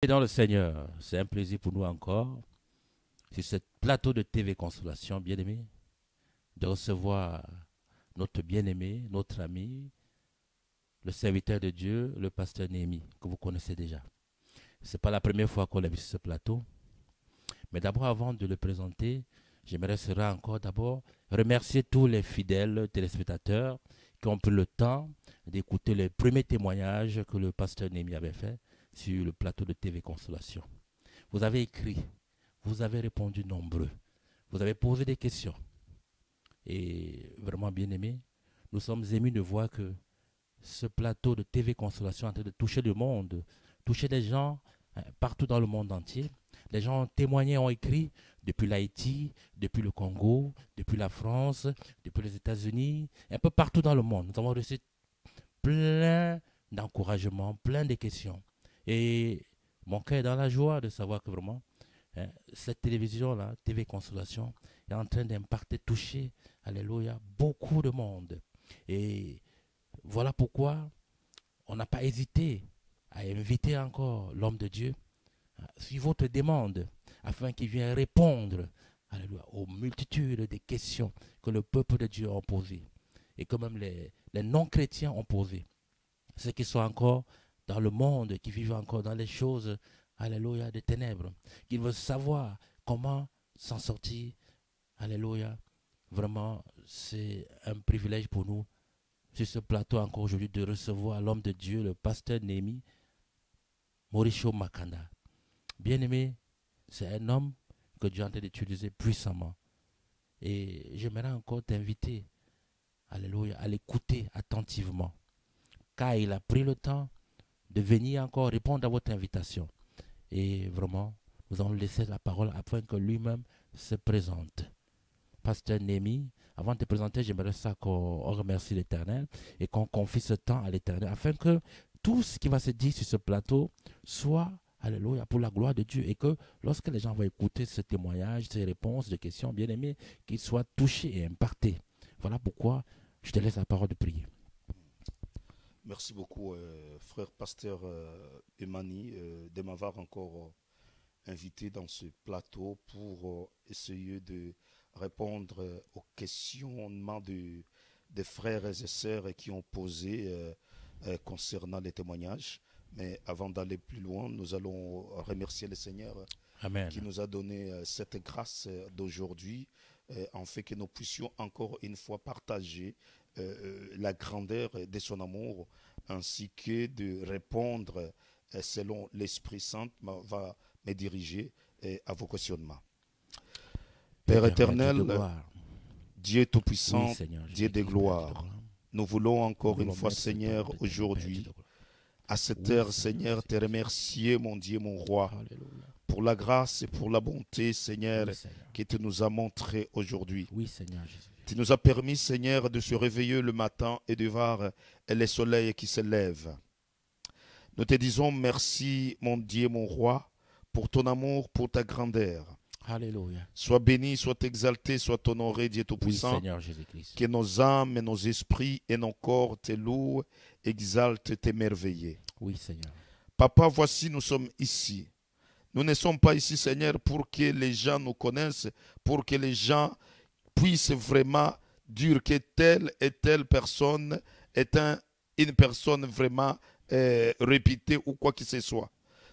Et dans le Seigneur, c'est un plaisir pour nous encore, sur ce plateau de TV Consolation, bien-aimé, de recevoir notre bien-aimé, notre ami, le serviteur de Dieu, le pasteur Néhémie, que vous connaissez déjà. Ce n'est pas la première fois qu'on l'a vu sur ce plateau, mais d'abord, avant de le présenter, j'aimerais encore d'abord remercier tous les fidèles téléspectateurs qui ont pris le temps d'écouter les premiers témoignages que le pasteur Néhémie avait fait sur le plateau de TV Consolation. Vous avez écrit, vous avez répondu nombreux, vous avez posé des questions. Et vraiment bien aimé, nous sommes émus de voir que ce plateau de TV Consolation est en train de toucher le monde, toucher des gens partout dans le monde entier. Les gens ont témoigné, ont écrit depuis l'Haïti, depuis le Congo, depuis la France, depuis les États-Unis, un peu partout dans le monde. Nous avons reçu plein d'encouragements, plein de questions. Et mon cœur est dans la joie de savoir que vraiment, cette télévision-là, TV Consolation, est en train d'impacter, toucher, alléluia, beaucoup de monde. Et voilà pourquoi on n'a pas hésité à inviter encore l'homme de Dieu sur votre demande, afin qu'il vienne répondre, alléluia, aux multitudes de questions que le peuple de Dieu a posées et que même les non-chrétiens ont posées. Ceux qui sont encore dans le monde, qui vivent encore dans les choses, alléluia, des ténèbres, qui veulent savoir comment s'en sortir, alléluia. Vraiment, c'est un privilège pour nous, sur ce plateau encore aujourd'hui, de recevoir l'homme de Dieu, le pasteur Néhémie Mauricio Makanda. Bien-aimé, c'est un homme que Dieu est en train d'utiliser puissamment. Et j'aimerais encore t'inviter, alléluia, à l'écouter attentivement, car il a pris le temps de venir encore répondre à votre invitation. Et vraiment, nous allons laisser la parole afin que lui-même se présente. Pasteur Néhémie, avant de te présenter, j'aimerais ça qu'on remercie l'Éternel et qu'on confie ce temps à l'Éternel afin que tout ce qui va se dire sur ce plateau soit, alléluia, pour la gloire de Dieu, et que lorsque les gens vont écouter ce témoignage, ces réponses, ces questions, bien aimés, qu'ils soient touchés et impactés. Voilà pourquoi je te laisse la parole de prier. Merci beaucoup, frère pasteur Emani, de m'avoir encore invité dans ce plateau pour essayer de répondre aux questionnements des frères et sœurs qui ont posé concernant les témoignages. Mais avant d'aller plus loin, nous allons remercier le Seigneur Amen. qui nous a donné cette grâce d'aujourd'hui, en fait que nous puissions encore une fois partager la grandeur de son amour, ainsi que de répondre selon l'Esprit Saint va me diriger à vos questionnements. Père éternel, Dieu Tout-Puissant, oui, Dieu de gloire, nous voulons encore une fois, Seigneur, aujourd'hui, à cette heure, Seigneur, te remercier, mon Dieu, mon roi, pour la grâce et pour la bonté, Seigneur, que tu nous as montré aujourd'hui. Oui, Seigneur Jésus. Tu nous as permis, Seigneur, de se réveiller le matin et de voir le soleil qui se lève. Nous te disons merci, mon Dieu, mon roi, pour ton amour, pour ta grandeur. Alléluia. Sois béni, sois exalté, sois honoré, Dieu Tout-Puissant. Oui, Seigneur Jésus-Christ. Que nos âmes, nos esprits et nos corps te louent, exaltent, t'émerveillent. Oui, Seigneur. Papa, voici, nous sommes ici. Nous ne sommes pas ici, Seigneur, pour que les gens nous connaissent, pour que les gens puissent vraiment dire que telle et telle personne est une personne vraiment réputée ou quoi que ce soit.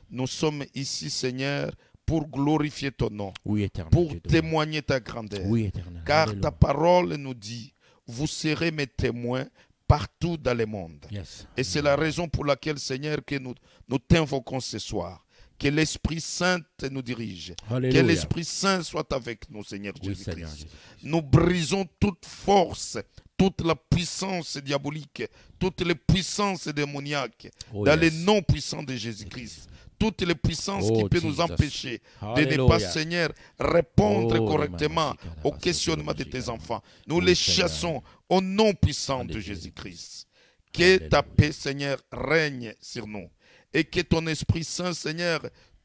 Nous sommes ici, Seigneur, pour glorifier ton nom, oui, éternel, pour témoigner ta grandeur. Oui, éternel. Car Alléluia. ta parole nous dit, vous serez mes témoins partout dans le monde. Yes. Et c'est la raison pour laquelle, Seigneur, que nous t'invoquons ce soir. Que l'Esprit Saint nous dirige. Alléluia. Que l'Esprit Saint soit avec nous, Seigneur Oui, Jésus-Christ. Seigneur Jésus. Nous brisons toute force, toute la puissance diabolique, toutes les puissances démoniaques dans les noms puissants de Jésus-Christ. Toutes les puissances qui peuvent nous empêcher de ne pas, Seigneur, répondre correctement aux questionnements de tes enfants. Nous les chassons au nom puissant de Jésus-Christ. Que ta paix, Seigneur, règne sur nous. Et que ton Esprit Saint, Seigneur,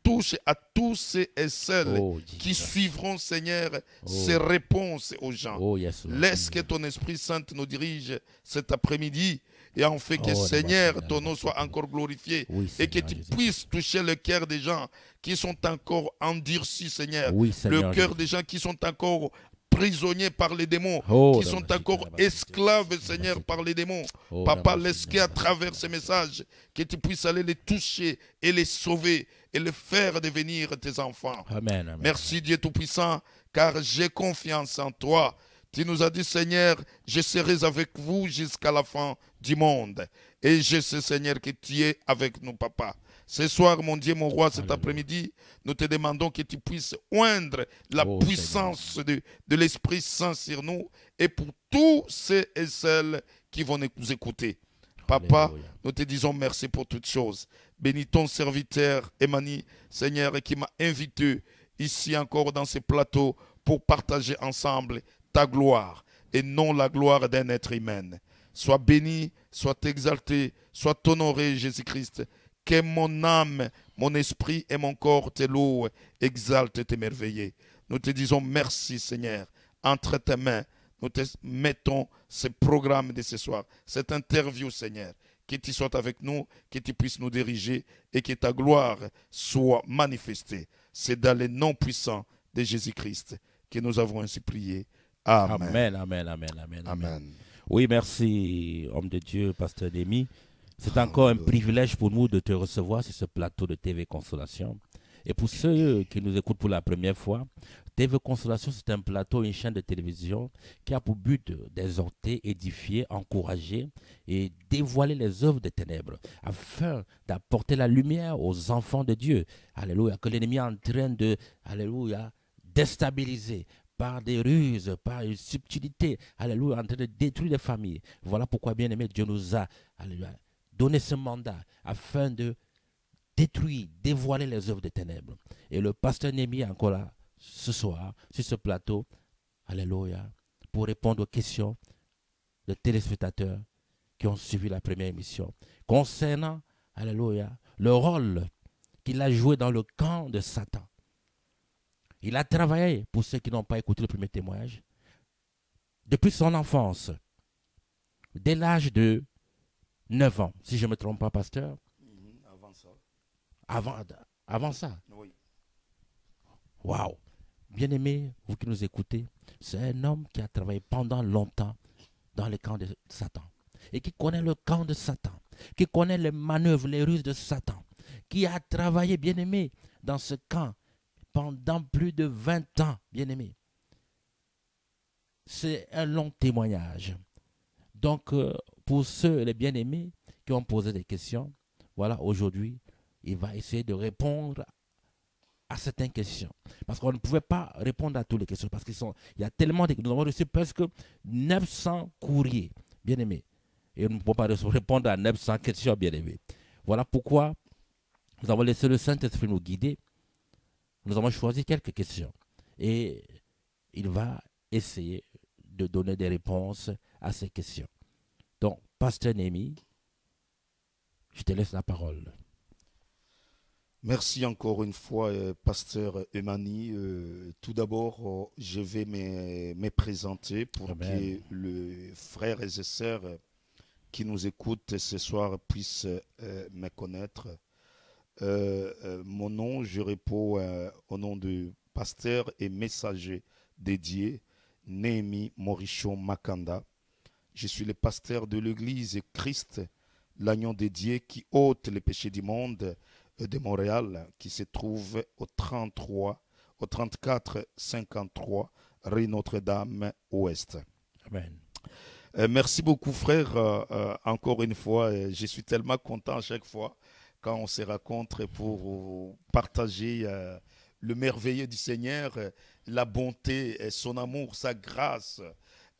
touche à tous ceux et celles Oh, qui Jesus. suivront, Seigneur, ces Oh, réponses aux gens. oh, yes, Lord. Laisse que ton Esprit Saint nous dirige cet après-midi et en fait que, Oh, Seigneur, ton nom soit encore glorifié Oui, et que Seigneur tu Jésus. puisses toucher le cœur des gens qui sont encore endurcis, Seigneur. Oui, Le Seigneur cœur Jésus. des gens qui sont encore prisonniers par les démons, Oh, qui sont encore esclaves, Seigneur, par les démons. Oh, Papa, laisse qu'à travers ces messages, que tu puisses aller les toucher et les sauver et les faire devenir tes enfants. Amen, amen. Merci Dieu Tout-Puissant, car j'ai confiance en toi. Tu nous as dit, Seigneur, je serai avec vous jusqu'à la fin du monde. Et je sais, Seigneur, que tu es avec nous, Papa. Ce soir, mon Dieu, mon roi, cet Alléluia. après-midi, nous te demandons que tu puisses oindre la Oh, puissance de l'Esprit Saint sur nous et pour tous ceux et celles qui vont nous écouter. Papa, Alléluia. nous te disons merci pour toutes choses. Bénis ton serviteur Emani, Seigneur, qui m'a invité ici encore dans ce plateau pour partager ensemble ta gloire et non la gloire d'un être humain. Sois béni, sois exalté, sois honoré, Jésus-Christ. Que mon âme, mon esprit et mon corps te louent, exaltent et t'émerveillent. Nous te disons merci, Seigneur. Entre tes mains, nous te mettons ce programme de ce soir, cette interview, Seigneur. Que tu sois avec nous, que tu puisses nous diriger et que ta gloire soit manifestée. C'est dans le nom puissant de Jésus-Christ que nous avons ainsi prié. Amen. Amen, amen, amen, amen, amen. Amen. Oui, merci, homme de Dieu, pasteur Démy. C'est encore un privilège pour nous de te recevoir sur ce plateau de TV Consolation. Et pour ceux qui nous écoutent pour la première fois, TV Consolation, c'est un plateau, une chaîne de télévision qui a pour but d'exhorter, édifier, encourager et dévoiler les œuvres des ténèbres afin d'apporter la lumière aux enfants de Dieu. Alléluia, que l'ennemi est en train de, alléluia, déstabiliser par des ruses, par une subtilité, alléluia, en train de détruire les familles. Voilà pourquoi, bien aimé, Dieu nous a, alléluia, donné ce mandat afin de détruire, dévoiler les œuvres des ténèbres. Et le pasteur Némi est encore là ce soir, sur ce plateau, alléluia, pour répondre aux questions de téléspectateurs qui ont suivi la première émission concernant, alléluia, le rôle qu'il a joué dans le camp de Satan. Il a travaillé, pour ceux qui n'ont pas écouté le premier témoignage, depuis son enfance, dès l'âge de 9 ans, si je ne me trompe pas, pasteur. Avant ça. Avant ça. Oui. Waouh! Bien-aimé, vous qui nous écoutez, c'est un homme qui a travaillé pendant longtemps dans le camp de Satan. Et qui connaît le camp de Satan, qui connaît les manœuvres, les ruses de Satan, qui a travaillé, bien-aimé, dans ce camp pendant plus de 20 ans, bien-aimé. C'est un long témoignage. Donc, pour ceux, les bien-aimés, qui ont posé des questions, voilà, aujourd'hui, il va essayer de répondre à certaines questions. Parce qu'on ne pouvait pas répondre à toutes les questions. Parce qu'il y a tellement de... Nous avons reçu presque 900 courriers, bien-aimés. Et nous ne pouvons pas répondre à 900 questions, bien-aimés. Voilà pourquoi nous avons laissé le Saint-Esprit nous guider. Nous avons choisi quelques questions. Et il va essayer de donner des réponses à ces questions. Donc, Pasteur Némi, je te laisse la parole. Merci encore une fois, pasteur Emani. Tout d'abord, je vais me présenter pour Amen. que les frères et sœurs qui nous écoutent ce soir puissent me connaître. Mon nom, je réponds au nom de pasteur et messager dédié, Némi Morichon Makanda. Je suis le pasteur de l'église Christ, l'agneau dédié qui ôte les péchés du monde de Montréal, qui se trouve au 34 53 rue Notre-Dame Ouest. Amen. Merci beaucoup, frère. Encore une fois, je suis tellement content à chaque fois quand on se rencontre pour partager le merveilleux du Seigneur, la bonté, son amour, sa grâce,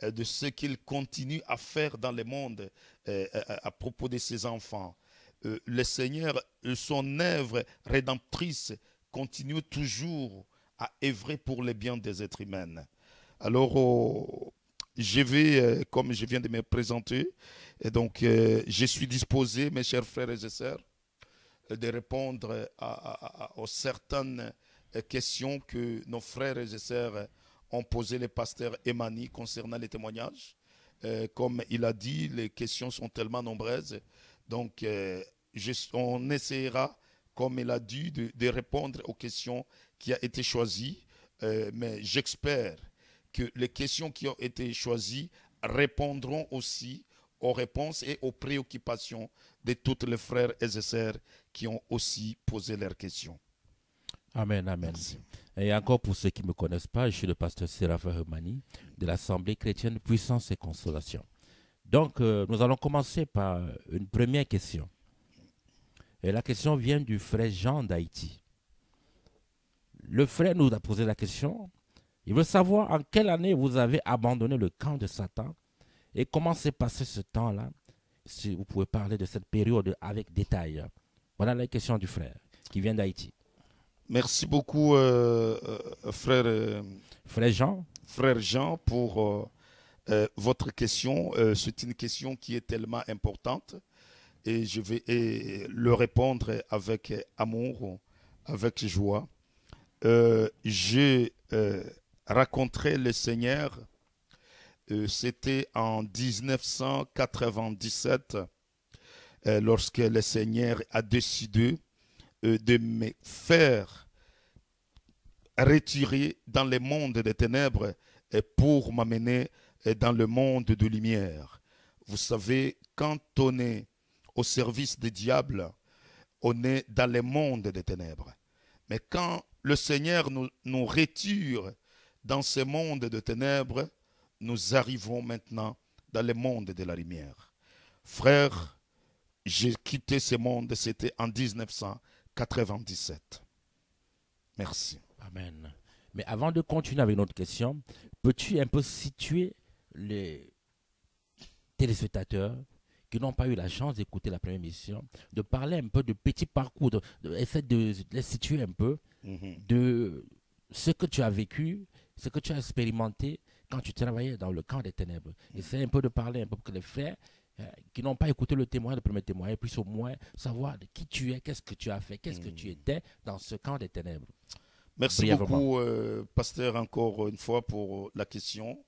de ce qu'il continue à faire dans le monde à propos de ses enfants. Le Seigneur, son œuvre rédemptrice continue toujours à œuvrer pour le bien des êtres humains. Alors, je vais, comme je viens de me présenter, et donc je suis disposé, mes chers frères et sœurs, de répondre aux certaines questions que nos frères et sœurs ont posées, les pasteurs Emani, concernant les témoignages. Comme il a dit, les questions sont tellement nombreuses. Donc, on essaiera, comme il a dit, de répondre aux questions qui ont été choisies. Mais j'espère que les questions qui ont été choisies répondront aussi aux réponses et aux préoccupations de tous les frères et sœurs qui ont aussi posé leurs questions. Amen, amen. Merci. Et encore pour ceux qui ne me connaissent pas, je suis le pasteur Séraphin Remani de l'Assemblée chrétienne Puissance et Consolation. Donc, nous allons commencer par une première question. Et la question vient du frère Jean d'Haïti. Le frère nous a posé la question. Il veut savoir en quelle année vous avez abandonné le camp de Satan et comment s'est passé ce temps-là. Si vous pouvez parler de cette période avec détail. Voilà la question du frère qui vient d'Haïti. Merci beaucoup, frère Jean. Frère Jean, pour votre question. C'est une question qui est tellement importante et je vais le répondre avec amour, avec joie. J'ai rencontré le Seigneur, c'était en 1997, lorsque le Seigneur a décidé de me faire retirer dans le monde des ténèbres pour m'amener dans le monde de lumière. Vous savez, quand on est au service des diables, on est dans le monde des ténèbres. Mais quand le Seigneur nous retire dans ce monde de ténèbres, nous arrivons maintenant dans le monde de la lumière. Frère, j'ai quitté ce monde, c'était en 1997. Merci. Amen. Mais avant de continuer avec notre question, peux-tu un peu situer les téléspectateurs qui n'ont pas eu la chance d'écouter la première émission, de parler un peu de petit parcours, essayer de les situer un peu de ce que tu as vécu, ce que tu as expérimenté quand tu travaillais dans le camp des ténèbres. Essaye un peu de parler un peu pour que les frères qui n'ont pas écouté le premier témoignage puissent au moins savoir de qui tu es, qu'est-ce que tu as fait, qu'est-ce que tu étais dans ce camp des ténèbres. Merci Brièvement. beaucoup, pasteur, encore une fois pour la question.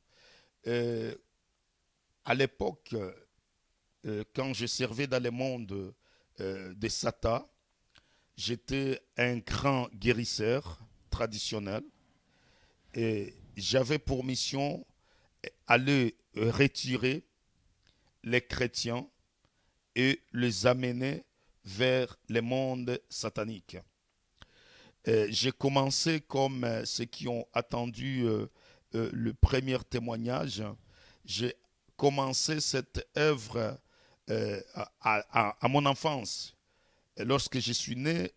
À l'époque, quand je servais dans le monde des Satan, j'étais un grand guérisseur traditionnel et j'avais pour mission aller retirer les chrétiens et les amener vers le monde satanique. J'ai commencé comme ceux qui ont attendu le premier témoignage. J'ai commencé cette œuvre à mon enfance. Et lorsque je suis né,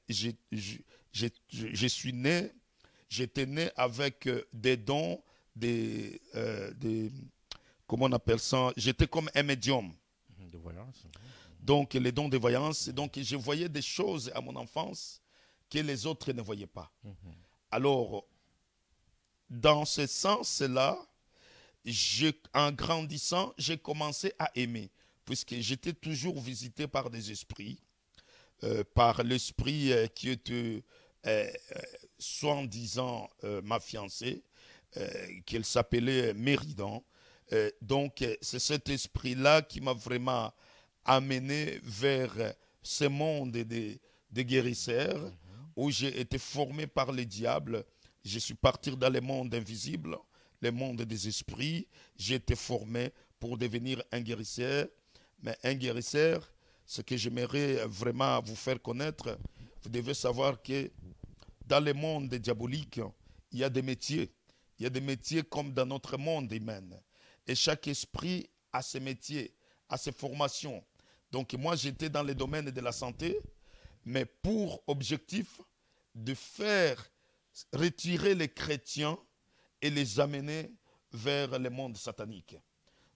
j'étais né avec des dons, comment on appelle ça? J'étais comme un médium. De voyance. Donc les dons de voyance. Donc je voyais des choses à mon enfance que les autres ne voyaient pas. Alors, dans ce sens-là, en grandissant, j'ai commencé à aimer, puisque j'étais toujours visité par des esprits, par l'esprit qui était soi-disant ma fiancée, qu'elle s'appelait Méridan. Donc, c'est cet esprit-là qui m'a vraiment amené vers ce monde de guérisseurs, où j'ai été formé par les diables. Je suis parti dans le monde invisible, le monde des esprits. J'ai été formé pour devenir un guérisseur. Mais un guérisseur, ce que j'aimerais vraiment vous faire connaître, vous devez savoir que dans le monde diabolique, il y a des métiers. Il y a des métiers comme dans notre monde humain. Et chaque esprit a ses métiers, a ses formations. Donc moi, j'étais dans le domaine de la santé, mais pour objectif de faire retirer les chrétiens et les amener vers le monde satanique.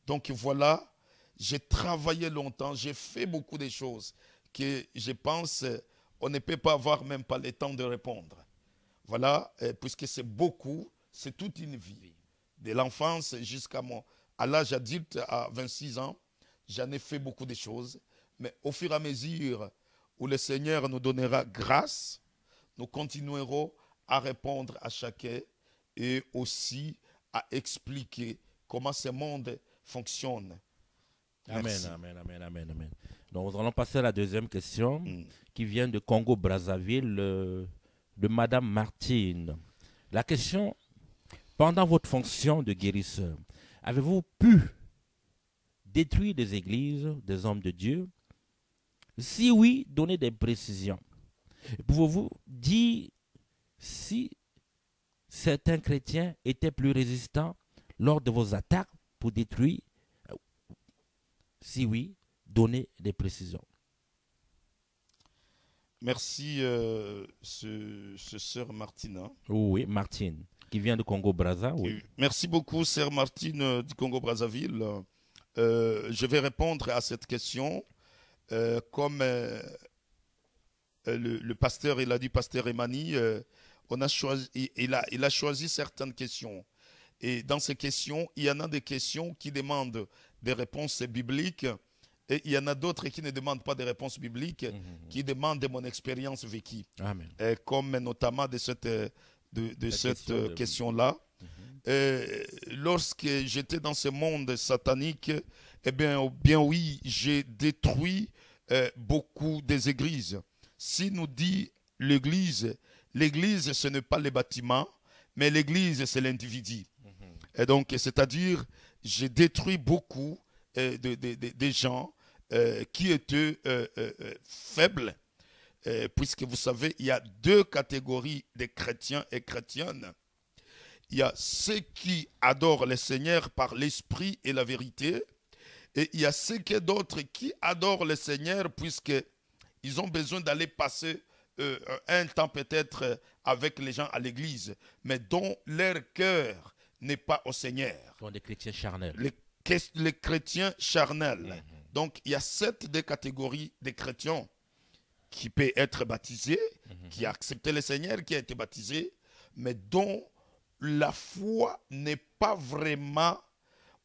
Donc voilà, j'ai travaillé longtemps, j'ai fait beaucoup de choses que je pense on ne peut pas avoir même pas le temps de répondre. Voilà, puisque c'est beaucoup, c'est toute une vie. De l'enfance jusqu'à l'âge adulte, à 26 ans, j'en ai fait beaucoup de choses. Mais au fur et à mesure où le Seigneur nous donnera grâce, nous continuerons à répondre à chacun et aussi à expliquer comment ce monde fonctionne. Amen, Merci. amen, amen, amen, amen. Donc, nous allons passer à la deuxième question Mm. qui vient de Congo-Brazzaville, de Madame Martine. La question, pendant votre fonction de guérisseur, avez-vous pu détruire des églises, des hommes de Dieu? Si oui, donnez des précisions. Pouvez-vous dire si certains chrétiens étaient plus résistants lors de vos attaques pour détruire? Si oui, donnez des précisions. Merci, ce sœur Martina. Oui, Martine, qui vient de Congo-Brazza. Oui. Et merci beaucoup, sœur Martine du Congo-Brazzaville. Je vais répondre à cette question comme le pasteur, il a dit, pasteur Emani, on a choisi, il a choisi certaines questions. Et dans ces questions, il y en a des questions qui demandent des réponses bibliques et il y en a d'autres qui ne demandent pas des réponses bibliques, qui demandent de mon expérience vécue. Amen. Comme notamment de cette, question question-là. Lorsque j'étais dans ce monde satanique, eh bien oui, j'ai détruit beaucoup des églises. Si nous dit l'église, l'église ce n'est pas les bâtiments, mais l'église c'est l'individu. Et donc, c'est-à-dire, j'ai détruit beaucoup de gens qui étaient faibles, puisque vous savez, il y a deux catégories de chrétiens et chrétiennes. Il y a ceux qui adorent le Seigneur par l'esprit et la vérité, et il y a ceux d'autres qui adorent le Seigneur puisqu'ils ont besoin d'aller passer un temps peut-être avec les gens à l'église, mais dont leur cœur n'est pas au Seigneur. Ce sont des chrétiens charnels. Les chrétiens charnels. Donc, il y a deux catégories de chrétiens qui peuvent être baptisés, qui a accepté le Seigneur, qui a été baptisé, mais dont la foi n'est pas vraiment,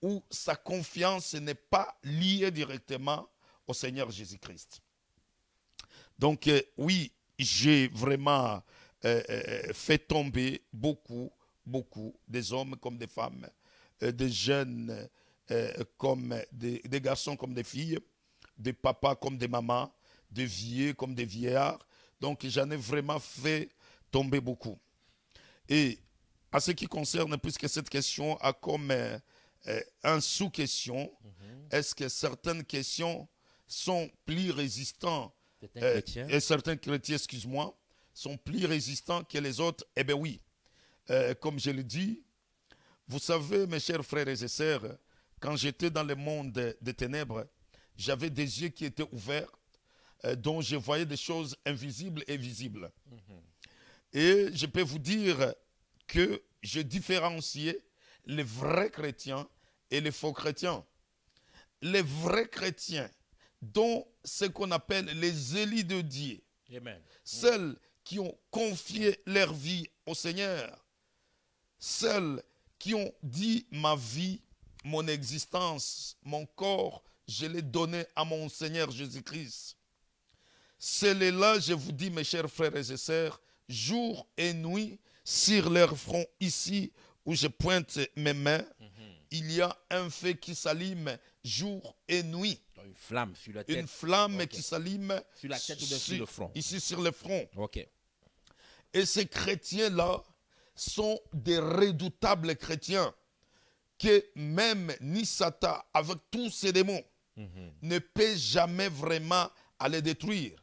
ou sa confiance n'est pas liée directement au Seigneur Jésus-Christ. Donc, oui, j'ai vraiment fait tomber beaucoup des hommes comme des femmes, des jeunes comme des garçons comme des filles, des papas comme des mamans, des vieux comme des vieillards. Donc j'en ai vraiment fait tomber beaucoup. Et à ce qui concerne, puisque cette question a comme un sous-question, est-ce que certaines questions sont plus résistantes et certains chrétiens, excuse-moi, sont plus résistants que les autres? Eh bien oui. Comme je le dis, vous savez, mes chers frères et sœurs, quand j'étais dans le monde des ténèbres, j'avais des yeux qui étaient ouverts, dont je voyais des choses invisibles et visibles. Et je peux vous dire que je différenciais les vrais chrétiens et les faux chrétiens. Les vrais chrétiens, dont ce qu'on appelle les élus de Dieu, celles qui ont confié leur vie au Seigneur, celles qui ont dit ma vie, mon existence, mon corps, je l'ai donné à mon Seigneur Jésus-Christ. Celles-là, je vous dis, mes chers frères et sœurs, jour et nuit, sur leur front, ici où je pointe mes mains, il y a un feu qui s'allume jour et nuit. Une flamme sur la tête. Une flamme qui s'allume sur la tête ou sur le front. Ici sur le front. Ok. Et ces chrétiens-là sont des redoutables chrétiens que même ni Satan, avec tous ses démons, ne peut jamais vraiment aller détruire.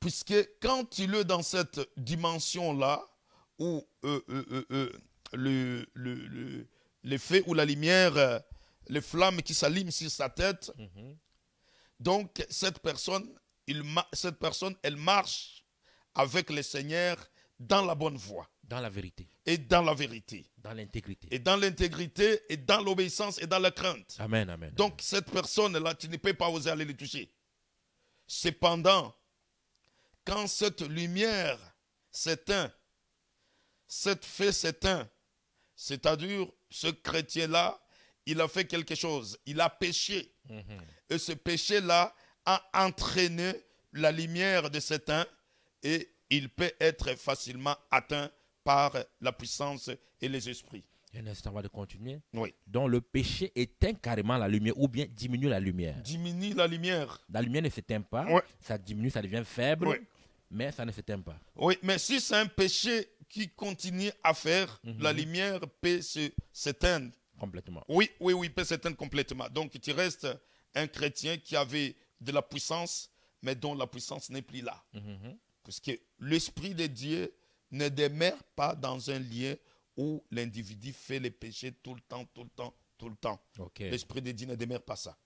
Puisque quand il est dans cette dimension-là, où le feu ou la lumière, les flammes qui s'allument sur sa tête, donc cette personne, elle marche avec le Seigneur dans la bonne voie. Dans la vérité. Et dans la vérité. Dans l'intégrité. Et dans l'intégrité, et dans l'obéissance, et dans la crainte. Amen, amen. Donc cette personne-là, tu ne peux pas oser aller les toucher. Cependant, quand cette lumière s'éteint, cette feu s'éteint, c'est-à-dire ce chrétien-là, il a fait quelque chose, il a péché. Et ce péché-là a entraîné la lumière de Satan et il peut être facilement atteint par la puissance et les esprits. Un instant avant de continuer. Oui. Donc le péché éteint carrément la lumière ou bien diminue la lumière. Diminue la lumière. La lumière ne s'éteint pas, Oui. ça diminue, ça devient faible, Oui. mais ça ne s'éteint pas. Oui, mais si c'est un péché qui continue à faire, la lumière peut s'éteindre. Complètement. Oui, peut s'éteindre complètement. Donc tu restes un chrétien qui avait de la puissance, mais dont la puissance n'est plus là. Parce que l'Esprit de Dieu ne demeure pas dans un lieu où l'individu fait les péchés tout le temps. Okay. L'Esprit de Dieu ne demeure pas ça.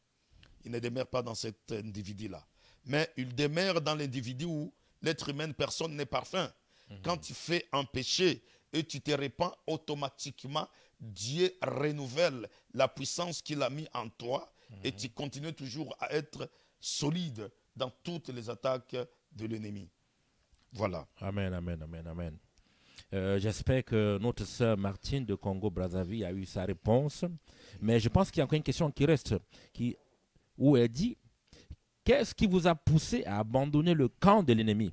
Il ne demeure pas dans cet individu-là. Mais il demeure dans l'individu où l'être humain, personne n'est parfait. Quand tu fais un péché et tu te répands, automatiquement, Dieu renouvelle la puissance qu'il a mis en toi et tu continues toujours à être solide dans toutes les attaques de l'ennemi. Voilà. Amen, amen, amen, amen. J'espère que notre sœur Martine de Congo-Brazzaville a eu sa réponse. Mais je pense qu'il y a encore une question qui reste, où elle dit, qu'est-ce qui vous a poussé à abandonner le camp de l'ennemi?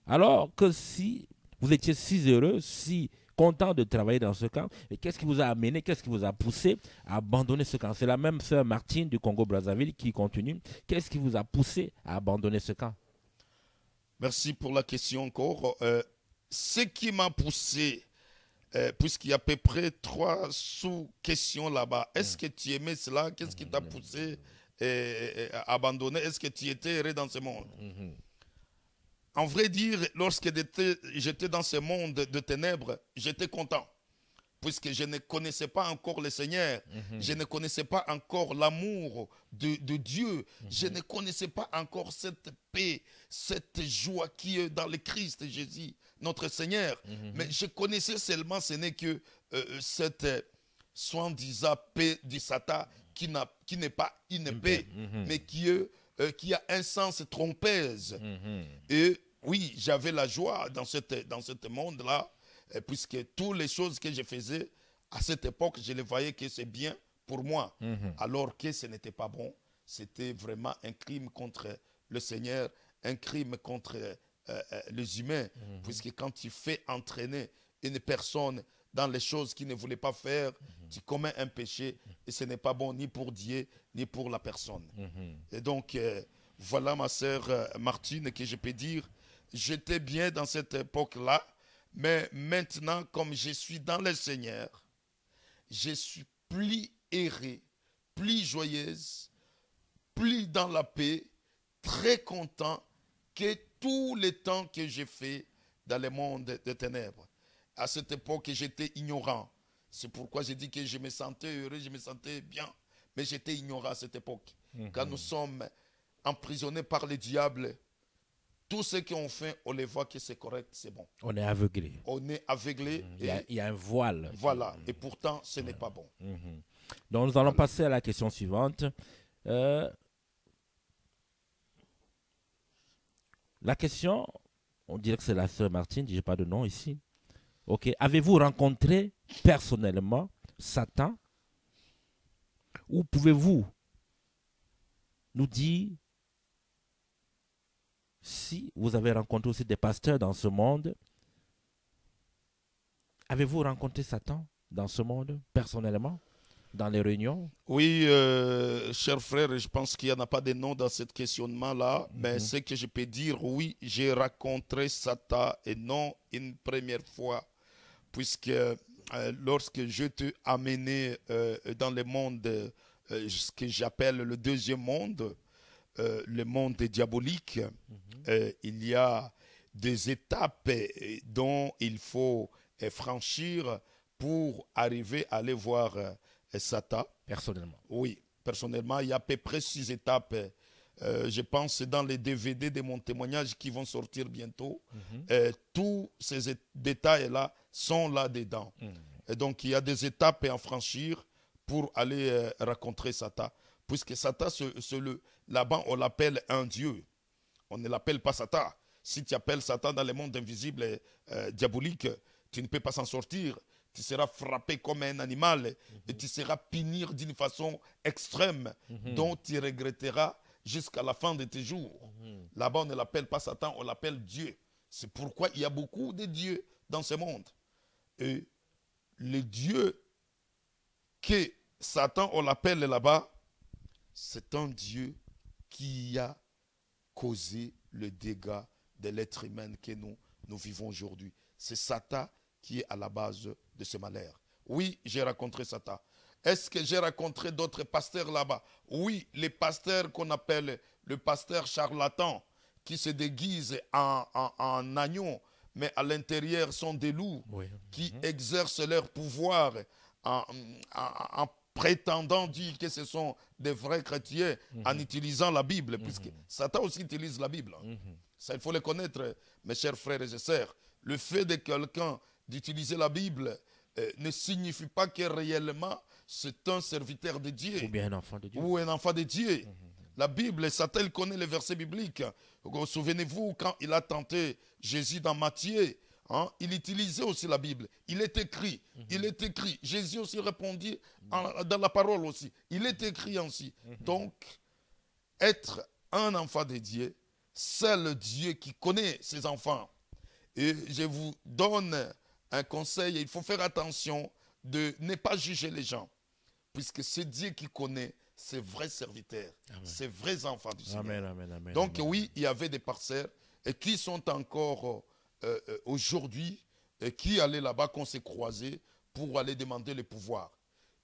Alors que si vous étiez si heureux, si content de travailler dans ce camp, et qu'est-ce qui vous a amené, qu'est-ce qui vous a poussé à abandonner ce camp? C'est la même sœur Martine du Congo-Brazzaville qui continue. Qu'est-ce qui vous a poussé à abandonner ce camp? Merci pour la question encore. Ce qui m'a poussé, puisqu'il y a à peu près 3 sous-questions là-bas. Est-ce que tu aimais cela? Qu'est-ce qui t'a poussé à abandonner? Est-ce que tu étais heureux dans ce monde? En vrai dire, lorsque j'étais dans ce monde de ténèbres, j'étais content. Puisque je ne connaissais pas encore le Seigneur. Je ne connaissais pas encore l'amour de Dieu. Je ne connaissais pas encore cette paix, cette joie qui est dans le Christ Jésus, notre Seigneur. Mais je connaissais seulement, ce n'est que cette soi-disant paix du Satan qui n'est pas une paix, mais qui a un sens trompeuse. Et oui, j'avais la joie dans ce monde-là, puisque toutes les choses que je faisais à cette époque, je les voyais que c'est bien pour moi, alors que ce n'était pas bon. C'était vraiment un crime contre le Seigneur, un crime contre les humains, puisque quand tu fais entraîner une personne dans les choses qu'il ne voulait pas faire, tu commets un péché et ce n'est pas bon ni pour Dieu ni pour la personne. Et donc, voilà ma sœur Martine, que je peux dire, j'étais bien dans cette époque-là, mais maintenant, comme je suis dans le Seigneur, je suis plus heureux, plus joyeuse, plus dans la paix, très content que tout le temps que j'ai fait dans le monde des ténèbres. À cette époque, j'étais ignorant. C'est pourquoi j'ai dit que je me sentais heureux, je me sentais bien. Mais j'étais ignorant à cette époque. Quand nous sommes emprisonnés par le diable, tout ce qu'on fait, on les voit que c'est correct, c'est bon. On est aveuglé. On est aveuglé. Il y a un voile. Voilà. Et pourtant, ce n'est pas bon. Donc, nous allons passer à la question suivante. La question, on dirait que c'est la sœur Martine, je n'ai pas de nom ici. Ok. Avez-vous rencontré personnellement Satan? Ou pouvez-vous nous dire si vous avez rencontré aussi des pasteurs dans ce monde? Avez-vous rencontré Satan dans ce monde, personnellement, dans les réunions? Oui, cher frère, je pense qu'il n'y en a pas de nom dans ce questionnement-là, mais ce que je peux dire, oui, j'ai rencontré Satan et non une première fois, puisque lorsque je t'ai amené dans le monde, ce que j'appelle le deuxième monde, le monde diabolique, il y a des étapes dont il faut franchir pour arriver à aller voir Satan. Personnellement. Oui, personnellement, il y a à peu près 6 étapes. Je pense dans les DVD de mon témoignage qui vont sortir bientôt. Tous ces détails-là sont là-dedans. Et donc, il y a des étapes à franchir pour aller rencontrer Satan. Puisque Satan, là-bas, on l'appelle un Dieu. On ne l'appelle pas Satan. Si tu appelles Satan dans le monde invisible et diabolique, tu ne peux pas s'en sortir. Tu seras frappé comme un animal et tu seras puni d'une façon extrême dont tu regretteras jusqu'à la fin de tes jours. Là-bas, on ne l'appelle pas Satan, on l'appelle Dieu. C'est pourquoi il y a beaucoup de dieux dans ce monde. Et le Dieu que Satan, on l'appelle là-bas, c'est un Dieu qui a causé le dégât de l'être humain que nous vivons aujourd'hui. C'est Satan qui est à la base de ce malheur. Oui, j'ai rencontré Satan. Est-ce que j'ai rencontré d'autres pasteurs là-bas? Oui, les pasteurs qu'on appelle le pasteur charlatan, qui se déguisent en agneau, mais à l'intérieur sont des loups, Oui. qui exercent leur pouvoir en prétendant dire que ce sont des vrais chrétiens en utilisant la Bible, puisque Satan aussi utilise la Bible. Ça, il faut le connaître, mes chers frères et sœurs. Le fait de quelqu'un d'utiliser la Bible ne signifie pas que réellement c'est un serviteur de Dieu. Ou bien un enfant de Dieu. Ou un enfant de Dieu. La Bible, Satan il connaît les versets bibliques. Souvenez-vous, quand il a tenté Jésus dans Matthieu, hein, il utilisait aussi la Bible. Il est écrit, il est écrit. Jésus aussi répondit dans la parole aussi. Il est écrit ainsi. Donc, être un enfant de Dieu, c'est le Dieu qui connaît ses enfants. Et je vous donne un conseil, il faut faire attention de ne pas juger les gens, puisque c'est Dieu qui connaît ses vrais serviteurs, ses vrais enfants du Seigneur. Amen, amen, amen. Donc amen. oui, il y avait des pasteurs et qui sont encore aujourd'hui, qui allaient là-bas, qu'on s'est croisés pour aller demander le pouvoir.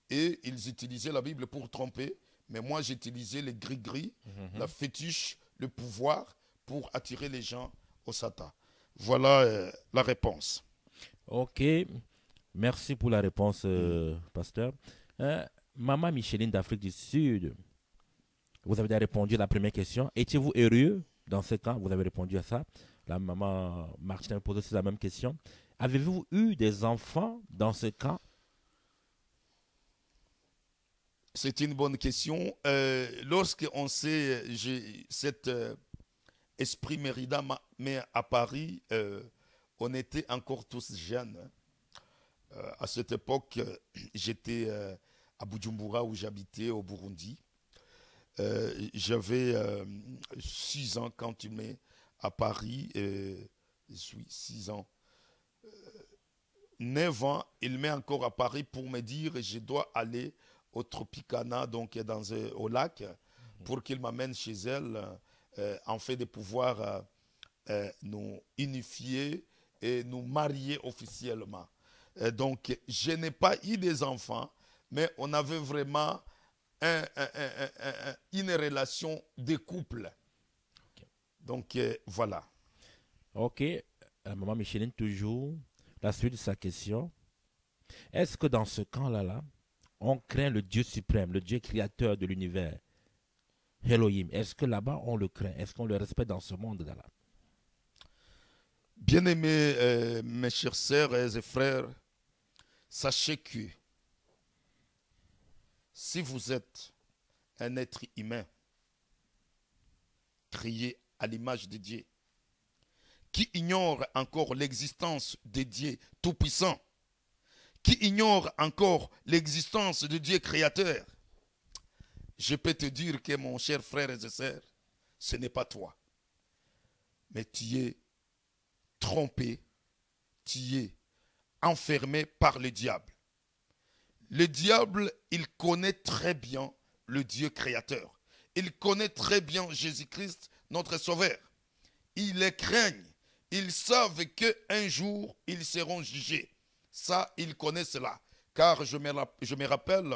Et ils utilisaient la Bible pour tromper, mais moi j'utilisais les gris-gris, la fétiche, le pouvoir pour attirer les gens au Satan. Voilà la réponse. Ok, merci pour la réponse, pasteur. Maman Micheline d'Afrique du Sud, vous avez déjà répondu à la première question. Étiez-vous heureux dans ce cas? Vous avez répondu à ça. La maman Martine a posé aussi la même question. Avez-vous eu des enfants dans ce cas? C'est une bonne question. Lorsqu'on sait, cet esprit Mérida met à Paris, on était encore tous jeunes. À cette époque, j'étais à Bujumbura où j'habitais au Burundi. J'avais 6 ans quand il met à Paris. Je suis 6 ans. 9 ans, il met encore à Paris pour me dire je dois aller au Tropicana, donc au lac, pour qu'il m'amène chez elle, en fait de pouvoir nous unifier et nous marier officiellement. Donc, je n'ai pas eu des enfants, mais on avait vraiment une relation de couple. Okay. Donc, voilà. Ok, maman Micheline, toujours la suite de sa question. Est-ce que dans ce camp-là, on craint le Dieu suprême, le Dieu créateur de l'univers, Elohim? Est-ce que là-bas, on le craint? Est-ce qu'on le respecte dans ce monde-là? Bien-aimés, mes chers sœurs et frères, sachez que si vous êtes un être humain créé à l'image de Dieu, qui ignore encore l'existence de Dieu Tout-Puissant, qui ignore encore l'existence de Dieu Créateur, je peux te dire que mon cher frère et sœur, ce n'est pas toi, mais tu es trompé, tu es enfermé par le diable. Le diable, il connaît très bien le Dieu créateur. Il connaît très bien Jésus-Christ, notre Sauveur. Ils les craignent. Ils savent qu'un jour, ils seront jugés. Ça, ils connaissent cela. Car je me rappelle,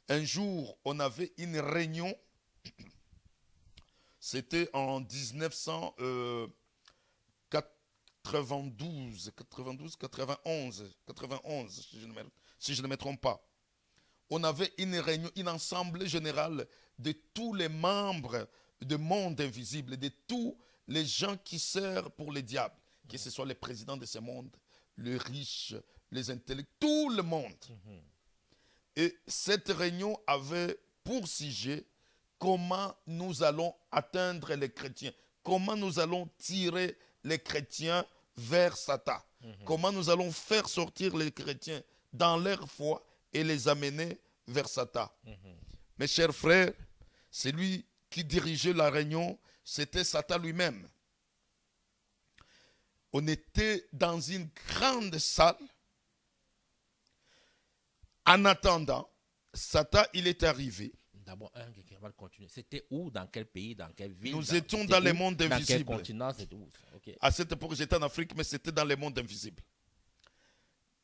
un jour, on avait une réunion. C'était en 1992, 91, si je ne me trompe pas. On avait une réunion, une assemblée générale de tous les membres du monde invisible, de tous les gens qui servent pour le diable, que ce soit les présidents de ce monde, les riches, les intellectuels, tout le monde. Et cette réunion avait pour sujet comment nous allons atteindre les chrétiens, comment nous allons tirer les chrétiens vers Satan, comment nous allons faire sortir les chrétiens dans leur foi et les amener vers Satan. Mes chers frères, celui qui dirigeait la réunion, c'était Satan lui-même. On était dans une grande salle. En attendant, Satan, il est arrivé. D'abord, on va continuer. C'était où, dans quel pays, dans quelle ville? Nous étions dans les mondes invisibles. Dans quel continent? C'était où? Okay. À cette époque, j'étais en Afrique, mais c'était dans les mondes invisibles.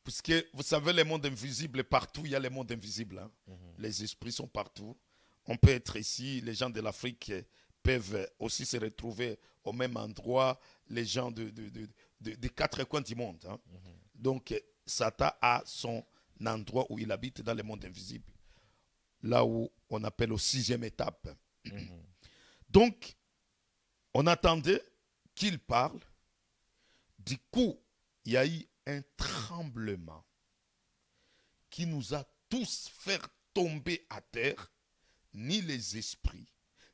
Puisque, vous savez, les mondes invisibles, partout, il y a les mondes invisibles. Hein. Les esprits sont partout. On peut être ici, les gens de l'Afrique peuvent aussi se retrouver au même endroit, les gens des quatre coins du monde. Hein. Donc, Satan a son endroit où il habite dans les mondes invisibles. Là où on appelle au 6e étape. Donc, on attendait qu'il parle. Du coup, il y a eu un tremblement qui nous a tous fait tomber à terre, ni les esprits,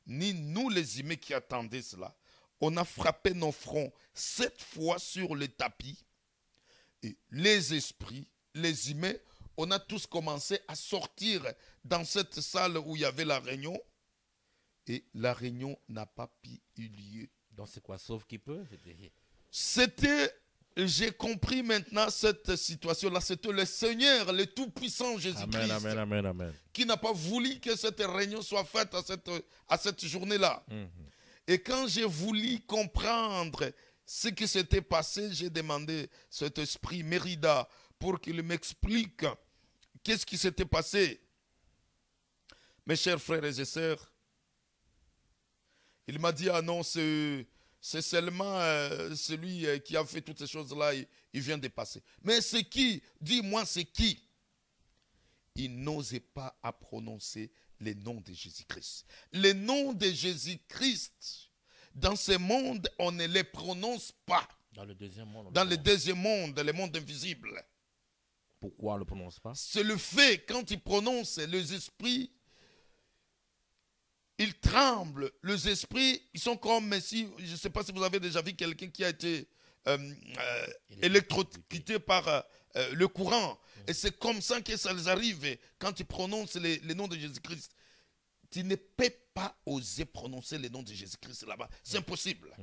ni nous les humains qui attendaient cela. On a frappé nos fronts 7 fois sur le tapis. Et les esprits, les humains, on a tous commencé à sortir dans cette salle où il y avait la réunion. Et la réunion n'a pas pu eu lieu. Donc c'est quoi, sauf qui peut? C'était, j'ai compris maintenant cette situation-là, c'était le Seigneur, le Tout-Puissant Jésus-Christ. Amen, amen, amen. Qui n'a pas voulu que cette réunion soit faite à cette journée-là. Et quand j'ai voulu comprendre ce qui s'était passé, j'ai demandé cet esprit Mérida pour qu'il m'explique qu'est-ce qui s'était passé. Mes chers frères et sœurs, il m'a dit, ah non, c'est seulement celui qui a fait toutes ces choses-là, il vient de passer. Mais c'est qui? Dis-moi, c'est qui? Il n'osait pas à prononcer les noms de Jésus-Christ. Les noms de Jésus-Christ, dans ce monde, on ne les prononce pas. Dans le deuxième monde. Dans le deuxième monde, le monde invisible. Pourquoi on ne le prononce pas? C'est le fait, quand il prononce les esprits, ils tremblent. Les esprits, ils sont comme si, je ne sais pas si vous avez déjà vu quelqu'un qui a été électrocuté par le courant. Et c'est comme ça que ça les arrive quand ils prononcent les noms de Jésus-Christ. Tu ne peux pas oser prononcer les noms de Jésus-Christ là-bas. C'est impossible.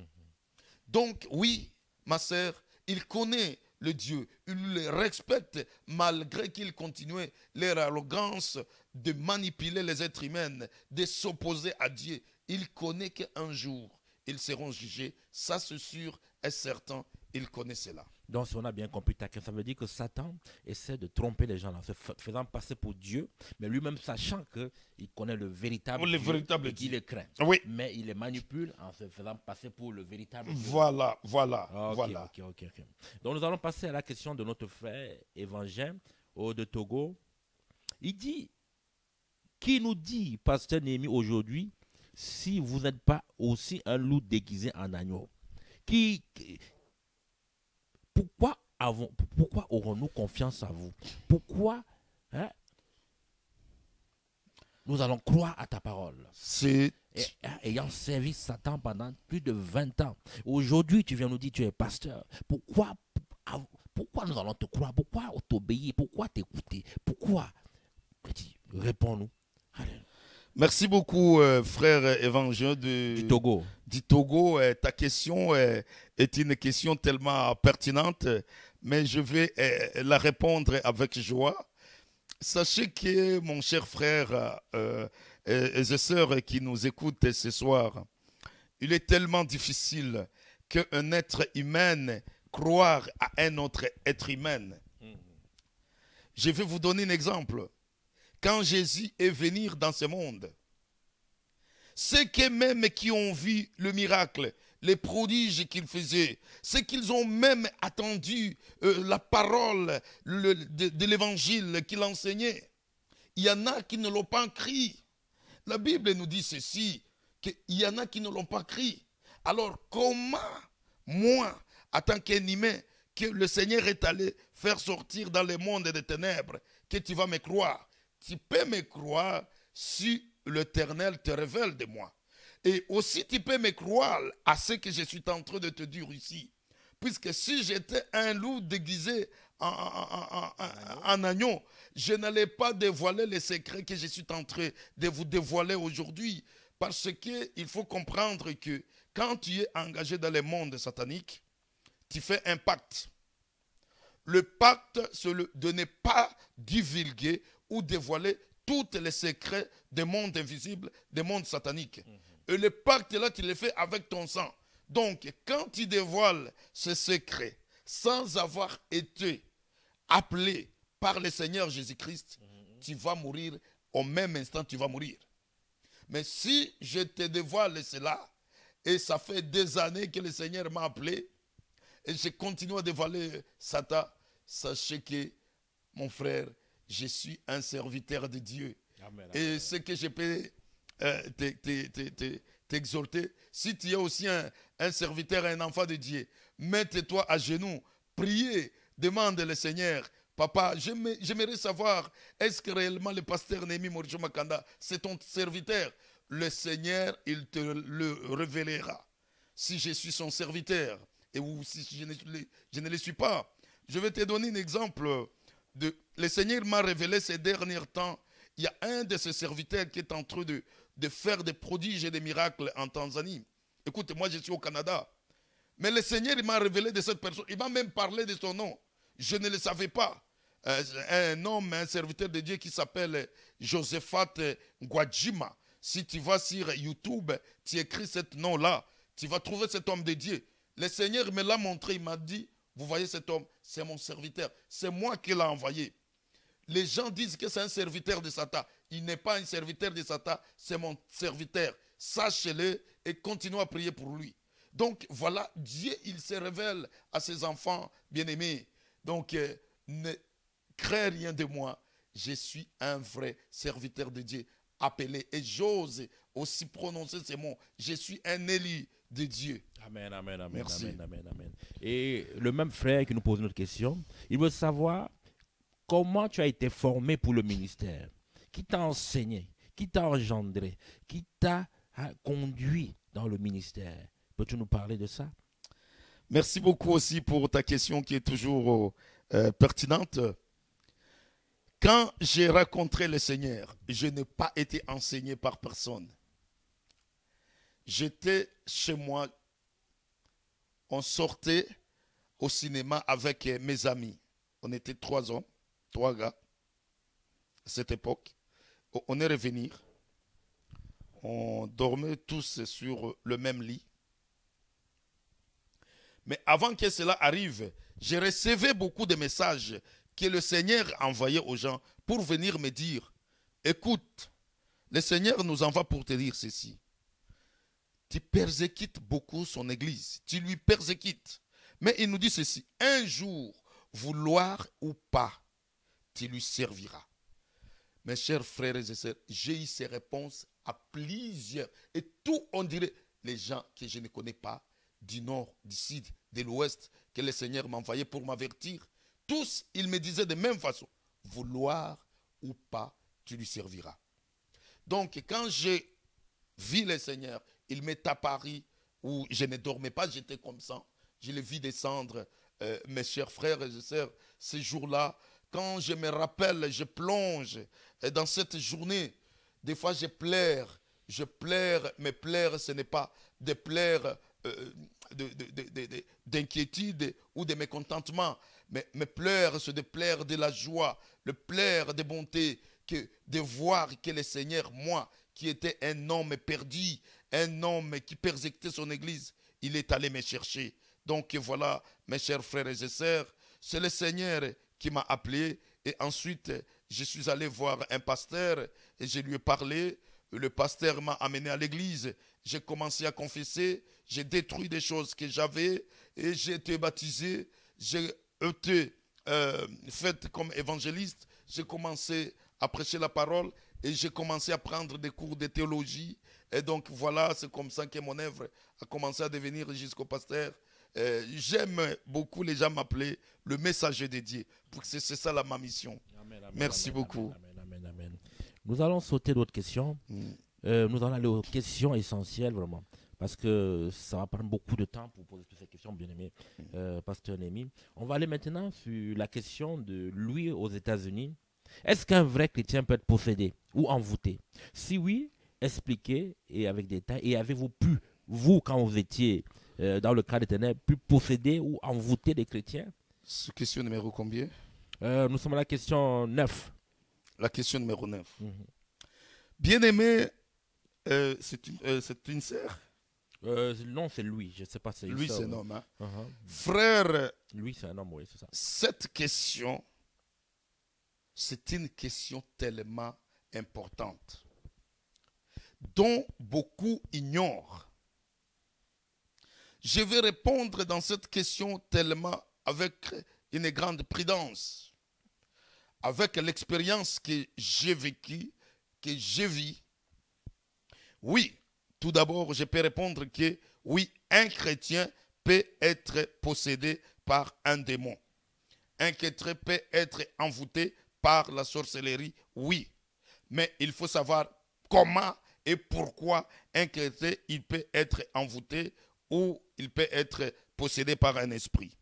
Donc, oui, ma sœur, il connaît le Dieu. Il le respecte malgré qu'il continuait leur arrogance de manipuler les êtres humains, de s'opposer à Dieu. Il connaît qu'un jour, ils seront jugés. Ça, c'est sûr et certain. Il connaît cela. Donc, si on a bien compris, ça veut dire que Satan essaie de tromper les gens, en se faisant passer pour Dieu, mais lui-même sachant qu'il connaît le véritable Dieu et qu'il le craint. Oui. Mais il les manipule en se faisant passer pour le véritable Dieu. Voilà. Ok. Donc, nous allons passer à la question de notre frère Évangile de Togo. Il dit, qui nous dit, pasteur Néhémie, aujourd'hui, si vous n'êtes pas aussi un loup déguisé en agneau? Pourquoi aurons-nous confiance en vous? Pourquoi nous allons croire à ta parole? Ayant servi Satan pendant plus de 20 ans. Aujourd'hui, tu viens nous dire que tu es pasteur. Pourquoi nous allons te croire? Pourquoi t'obéir? Pourquoi t'écouter? Pourquoi? Réponds-nous. Allez. Merci beaucoup, frère Évangile du Togo. Du Togo. Ta question est une question tellement pertinente, mais je vais la répondre avec joie. Sachez que, mon cher frère et sœurs qui nous écoutent ce soir, il est tellement difficile qu'un être humain croire à un autre être humain. Je vais vous donner un exemple. Quand Jésus est venu dans ce monde, ceux qui même qui ont vu le miracle, les prodiges qu'il faisait, ceux qu'ils ont même attendu la parole de l'évangile qu'il enseignait, il y en a qui ne l'ont pas cru. La Bible nous dit ceci, qu'il y en a qui ne l'ont pas cru. Alors comment, moi, en tant qu'un humain, que le Seigneur est allé faire sortir dans le monde des ténèbres, que tu vas me croire? Tu peux me croire si l'Éternel te révèle de moi. Et aussi tu peux me croire à ce que je suis en train de te dire ici. Puisque si j'étais un loup déguisé en agneau, je n'allais pas dévoiler les secrets que je suis en train de vous dévoiler aujourd'hui. Parce qu'il faut comprendre que quand tu es engagé dans le monde satanique, tu fais un pacte. Le pacte, c'est de ne pas divulguer ou dévoiler tous les secrets des mondes invisibles, des mondes sataniques. Et le pacte, là, tu le fais avec ton sang. Donc, quand tu dévoiles ce secret sans avoir été appelé par le Seigneur Jésus-Christ, tu vas mourir au même instant, tu vas mourir. Mais si je te dévoile cela, et ça fait des années que le Seigneur m'a appelé, et je continue à dévoiler Satan, sachez que, mon frère, je suis un serviteur de Dieu. Amen, amen. Et ce que je peux t'exhorter, si tu es aussi un serviteur, un enfant de Dieu, mets-toi à genoux, priez, demande le Seigneur. Papa, j'aimerais savoir, est-ce que réellement le pasteur Némi Moricho Makanda, c'est ton serviteur? Le Seigneur, il te le révélera. Si je suis son serviteur, et ou si je ne le suis pas. Je vais te donner un exemple. Le Seigneur m'a révélé ces derniers temps, il y a un de ses serviteurs qui est en train de faire des prodiges et des miracles en Tanzanie. Écoute, moi je suis au Canada. Mais le Seigneur m'a révélé de cette personne. Il m'a même parlé de son nom. Je ne le savais pas. Un homme, un serviteur de Dieu qui s'appelle Josephat Gwajima. Si tu vas sur YouTube, tu écris ce nom-là, tu vas trouver cet homme de Dieu. Le Seigneur me l'a montré, il m'a dit, vous voyez cet homme, c'est mon serviteur. C'est moi qui l'ai envoyé. Les gens disent que c'est un serviteur de Satan. Il n'est pas un serviteur de Satan, c'est mon serviteur. Sachez-le et continuez à prier pour lui. Donc voilà, Dieu, il se révèle à ses enfants bien-aimés. Donc ne crée rien de moi. Je suis un vrai serviteur de Dieu, appelé. Et j'ose aussi prononcer ces mots. Je suis un élu de Dieu. Amen, amen, amen, Merci. amen, amen, amen. Et le même frère qui nous pose une autre question, il veut savoir comment tu as été formé pour le ministère. Qui t'a enseigné, qui t'a engendré, qui t'a conduit dans le ministère. Peux-tu nous parler de ça? Merci beaucoup aussi pour ta question qui est toujours pertinente. Quand j'ai rencontré le Seigneur, je n'ai pas été enseigné par personne. J'étais chez moi, on sortait au cinéma avec mes amis. On était 3 hommes, 3 gars, à cette époque. On est revenus. On dormait tous sur le même lit. Mais avant que cela arrive, j'ai reçu beaucoup de messages que le Seigneur envoyait aux gens pour venir me dire, écoute, le Seigneur nous envoie pour te dire ceci. Tu persécutes beaucoup son église, tu lui persécutes. Mais il nous dit ceci, un jour, vouloir ou pas, tu lui serviras. Mes chers frères et sœurs, j'ai eu ces réponses à plusieurs. Et tout, on dirait, les gens que je ne connais pas, du nord, du sud, de l'ouest, que le Seigneur m'a envoyé pour m'avertir, tous, ils me disaient de même façon, vouloir ou pas, tu lui serviras. Donc, quand j'ai vu le Seigneur, il m'est apparu où je ne dormais pas, j'étais comme ça. Je l'ai vu descendre, mes chers frères et sœurs, ces jours-là. Quand je me rappelle, je plonge dans cette journée. Des fois, je pleure, mais pleurs, ce n'est pas des pleurs d'inquiétude ou de mécontentement. Mais mes pleurs, c'est des pleurs de la joie, le pleurs de bonté, de voir que le Seigneur, moi, qui était un homme perdu, un homme qui persécutait son église, il est allé me chercher. Donc voilà, mes chers frères et sœurs, c'est le Seigneur qui m'a appelé. Et ensuite, je suis allé voir un pasteur et je lui ai parlé. Le pasteur m'a amené à l'église. J'ai commencé à confesser. J'ai détruit des choses que j'avais et j'ai été baptisé. J'ai été fait comme évangéliste. J'ai commencé à prêcher la parole et j'ai commencé à prendre des cours de théologie. Et donc voilà, c'est comme ça que mon œuvre a commencé à devenir jusqu'au pasteur. J'aime beaucoup les gens m'appeler le messager de Dieu. C'est ça ma mission. Amen, amen, Merci amen, beaucoup. Amen, amen, amen. Nous allons sauter d'autres questions. Nous allons aller aux questions essentielles, vraiment. Parce que ça va prendre beaucoup de temps pour poser toutes ces questions, bien aimé Pasteur Némi. On va aller maintenant sur la question de Louis aux États-Unis. Est-ce qu'un vrai chrétien peut être possédé ou envoûté? Si oui, expliquer et avec détail. Et avez-vous pu, vous, quand vous étiez dans le cas des ténèbres, pu posséder ou envoûter des chrétiens? Question numéro combien? Nous sommes à la question 9. La question numéro 9. Mhm. Bien-aimé, c'est une sœur? Non, c'est Louis. Je ne sais pas si c'est Lui, ça, c'est un mais- homme. Hein. Uh-huh. Frère, Lui, c'est un homme, oui, c'est ça. cette question, c'est une question tellement importante, dont beaucoup ignorent. Je vais répondre dans cette question tellement avec une grande prudence, avec l'expérience que j'ai vécue, que j'ai vue. Oui, tout d'abord, je peux répondre que oui, un chrétien peut être possédé par un démon. Un chrétien peut être envoûté par la sorcellerie, oui. Mais il faut savoir comment et pourquoi un chrétien il peut être envoûté ou il peut être possédé par un esprit.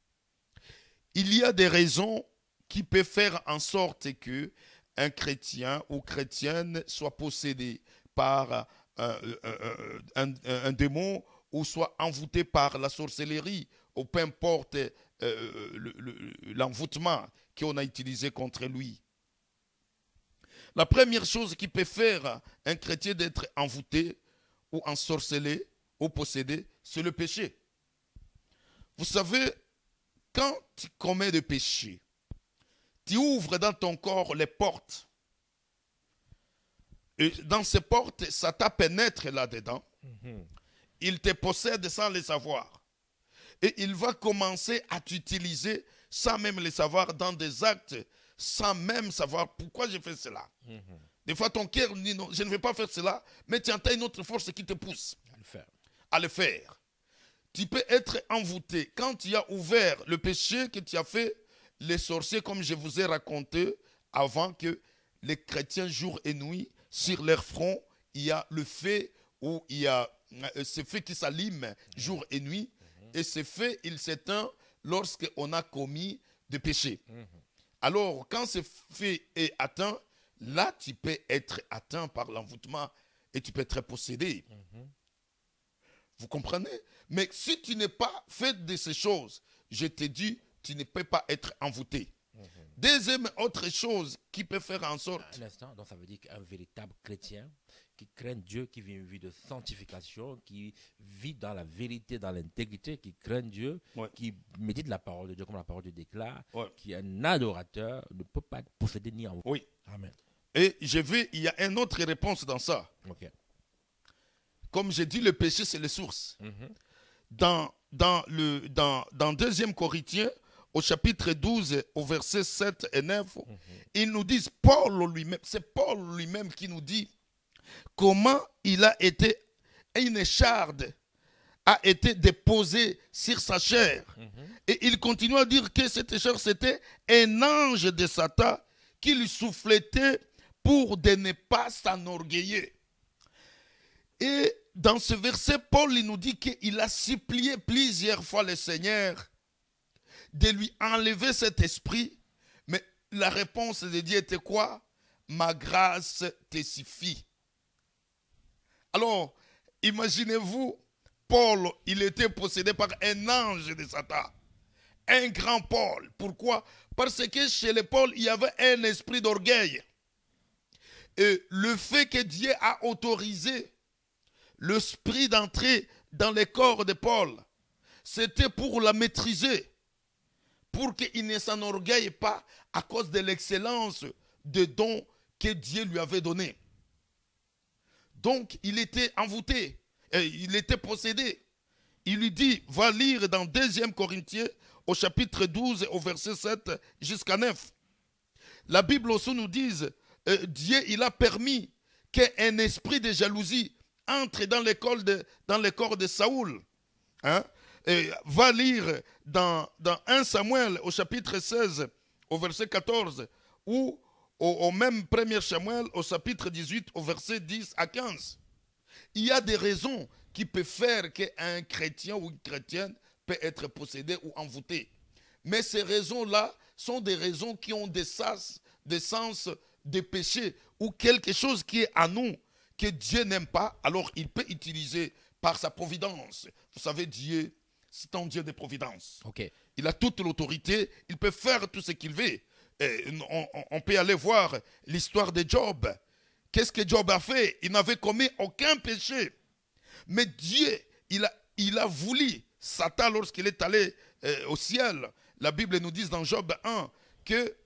Il y a des raisons qui peuvent faire en sorte que un chrétien ou chrétienne soit possédé par un démon ou soit envoûté par la sorcellerie ou peu importe l'envoûtement qu'on a utilisé contre lui. La première chose qui peut faire un chrétien d'être envoûté ou ensorcelé ou possédé, c'est le péché. Vous savez, quand tu commets des péchés, tu ouvres dans ton corps les portes. Et dans ces portes, Satan pénètre là-dedans. Il te possède sans le savoir. Et il va commencer à t'utiliser sans même le savoir dans des actes, sans même savoir pourquoi je fais cela. Des fois, ton cœur dit non, je ne vais pas faire cela, mais tu entends une autre force qui te pousse à le faire. Tu peux être envoûté. Quand tu as ouvert le péché que tu as fait, les sorciers, comme je vous ai raconté, avant que les chrétiens, jour et nuit, sur leur front, il y a le feu, où il y a ce feu qui s'allume jour et nuit, et ce feu, il s'éteint lorsqu'on a commis des péchés. Alors, quand ce feu est atteint, là, tu peux être atteint par l'envoûtement et tu peux être possédé. Vous comprenez? Mais si tu n'es pas fait de ces choses, je te dis, tu ne peux pas être envoûté. Deuxième autre chose qui peut faire en sorte... Un instant, donc ça veut dire qu'un véritable chrétien qui craint Dieu, qui vit une vie de sanctification, qui vit dans la vérité, dans l'intégrité, qui craint Dieu, Ouais. qui médite la parole de Dieu comme la parole de Dieu déclare, Ouais. qui est un adorateur, ne peut pas être possédé ni envoûté. Oui. Amen. Et je vais, il y a une autre réponse dans ça. Ok. Comme j'ai dit, le péché, c'est la source. Dans 2 Corinthiens, au chapitre 12, au verset 7 et 9, ils nous disent, Paul lui-même, c'est Paul lui-même qui nous dit comment il a été, une écharde a été déposée sur sa chair. Et il continue à dire que cette chair, c'était un ange de Satan qui lui souffletait pour de ne pas s'enorgueillir. Et dans ce verset, Paul il nous dit qu'il a supplié plusieurs fois le Seigneur de lui enlever cet esprit. Mais la réponse de Dieu était quoi? Ma grâce te suffit. Alors, imaginez-vous, Paul, il était possédé par un ange de Satan. Un grand Paul. Pourquoi? Parce que chez les Paul, il y avait un esprit d'orgueil. Et le fait que Dieu a autorisé l'esprit d'entrer dans le corps de Paul, c'était pour la maîtriser, pour qu'il ne s'enorgueille pas à cause de l'excellence des dons que Dieu lui avait donnés. Donc, il était envoûté, il était possédé. Il lui dit, va lire dans 2 Corinthiens, au chapitre 12, au verset 7 jusqu'à 9. La Bible aussi nous dit, Dieu, il a permis qu'un esprit de jalousie entre dans le corps de Saoul. Hein? Et va lire dans 1 Samuel au chapitre 16 au verset 14 ou au même 1 Samuel au chapitre 18 au verset 10 à 15. Il y a des raisons qui peuvent faire qu'un chrétien ou une chrétienne peut être possédé ou envoûté. Mais ces raisons-là sont des raisons qui ont des sens de péché ou quelque chose qui est à nous, que Dieu n'aime pas, alors il peut utiliser par sa providence. Vous savez, Dieu, c'est un Dieu de providence. Ok. Il a toute l'autorité, il peut faire tout ce qu'il veut. Et on peut aller voir l'histoire de Job. Qu'est-ce que Job a fait? Il n'avait commis aucun péché. Mais Dieu, il a voulu, Satan, lorsqu'il est allé au ciel, la Bible nous dit dans Job 1 que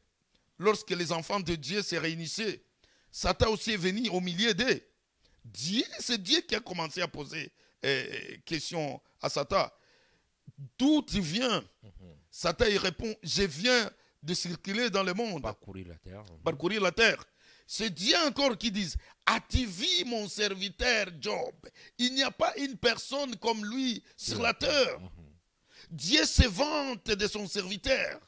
lorsque les enfants de Dieu se réunissaient, Satan aussi est venu au milieu d'eux. C'est Dieu qui a commencé à poser question à Satan. D'où tu viens? Satan il répond, je viens de circuler dans le monde. Parcourir la terre. Parcourir la terre. C'est Dieu encore qui dit, as-tu vu mon serviteur Job? Il n'y a pas une personne comme lui sur la terre. Dieu se vante de son serviteur.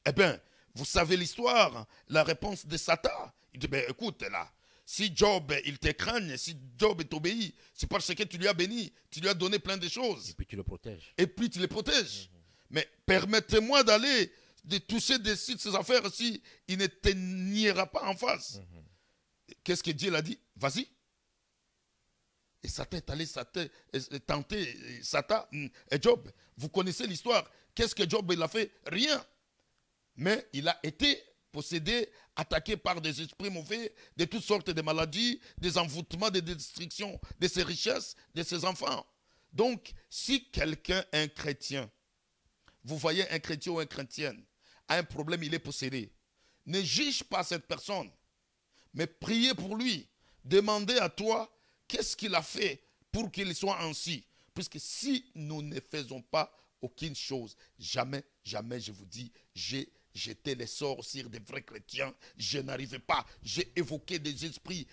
Eh bien, vous savez l'histoire, la réponse de Satan. Il dit, ben, écoute là, si Job, il te craigne, si Job t'obéit, c'est parce que tu lui as béni, tu lui as donné plein de choses. Et puis tu le protèges. Et puis tu les protèges. Mais permettez-moi d'aller, de toucher de ces affaires si il ne te niera pas en face. Qu'est-ce que Dieu l'a dit? Vas-y. Et Satan est allé tenter Satan et Job. Vous connaissez l'histoire. Qu'est-ce que Job il a fait? Rien. Mais il a été possédé, attaqué par des esprits mauvais, de toutes sortes de maladies, des envoûtements, des destructions de ses richesses, de ses enfants. Donc, si quelqu'un, un chrétien, vous voyez un chrétien ou une chrétienne, a un problème, il est possédé, ne juge pas cette personne, mais priez pour lui. Demandez à toi, qu'est-ce qu'il a fait pour qu'il soit ainsi? Puisque si nous ne faisons pas aucune chose, jamais, jamais, je vous dis, j'ai jeté les sorts sur des vrais chrétiens, je n'arrivais pas, j'ai évoqué des esprits,